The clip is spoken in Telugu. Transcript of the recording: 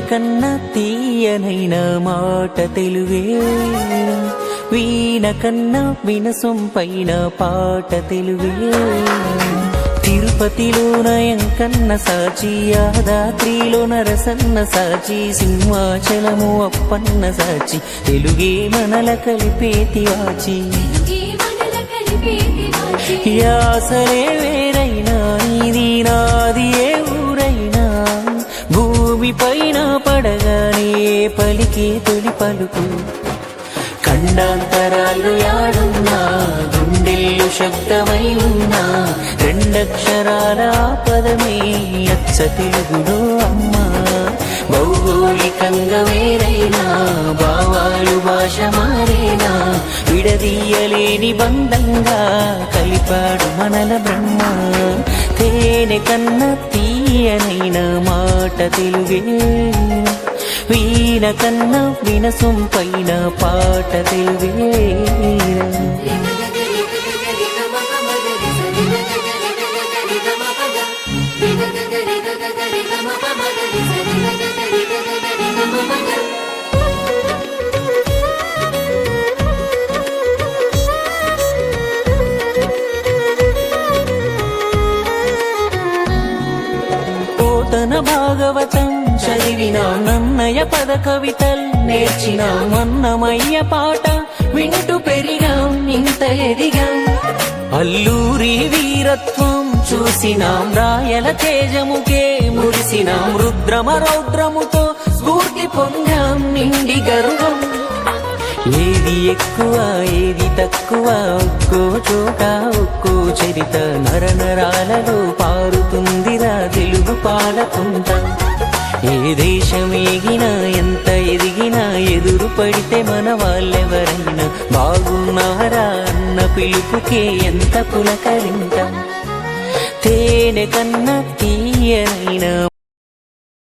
కన్నా తీయనైన మాట తెలుగే, వీణ కన్నా వినసొంపైన పాట తెలుగే. తిరుపతిలో నయం కన్న సాచి, యాదాద్రిలో నరసన్న సాచి, సింహాచలము అప్పన్న సాచి, తెలుగే మనల కలిపేతి వాచి. యాసలే వేరైనా నీది నాది ఏ ఊరైనా, భూమి పైన పడగానే పలికే తొలి పలుకు. ఖండాంతరాలు యాడున్నా, గుండెల్లో శబ్దమై ఉన్నా, రెండక్షరాల పదమే అచ్చ తెలుగులో అమ్మా. భౌగోళికంగా వేరైనా, భావాలు భాష మారేనా, విడదీయలేని బంధంగా కలిపాడు మనల బ్రహ్మ. తేనె కన్నా తీయనైన మాట తెలుగే, వీణ కన్నా వినసొంపైన పాట తెలుగే. పోతన భాగవతం చదివినా, నన్నయ పద కవితల్ నేర్చినాం, అన్నమయ్య పాట వింటూ పెరిగాం, ఇంత ఎదిగాం. అల్లూరి వీరత్వం చూసినాం, రాయల తేజముకే మురిసినాం, రుద్రమ రౌద్రముతో స్ఫూర్తి పొందాం, నిండి గర్వం. ఏది ఎక్కువ ఏది తక్కువ, ఒక్కో చోట ఒక్కో చరిత, నరనరాలలో పారుతుందిరా తెలుగు పాలకుంట. ఏ దేశం ఎగినా ఎంత ఎదిగినా, ఎదురు పడితే మన వాళ్ళెవరైనా, బాగున్నారా అన్న పిలుపుకే ఎంత పులకరింత. తేనె కన్నా తీయనైన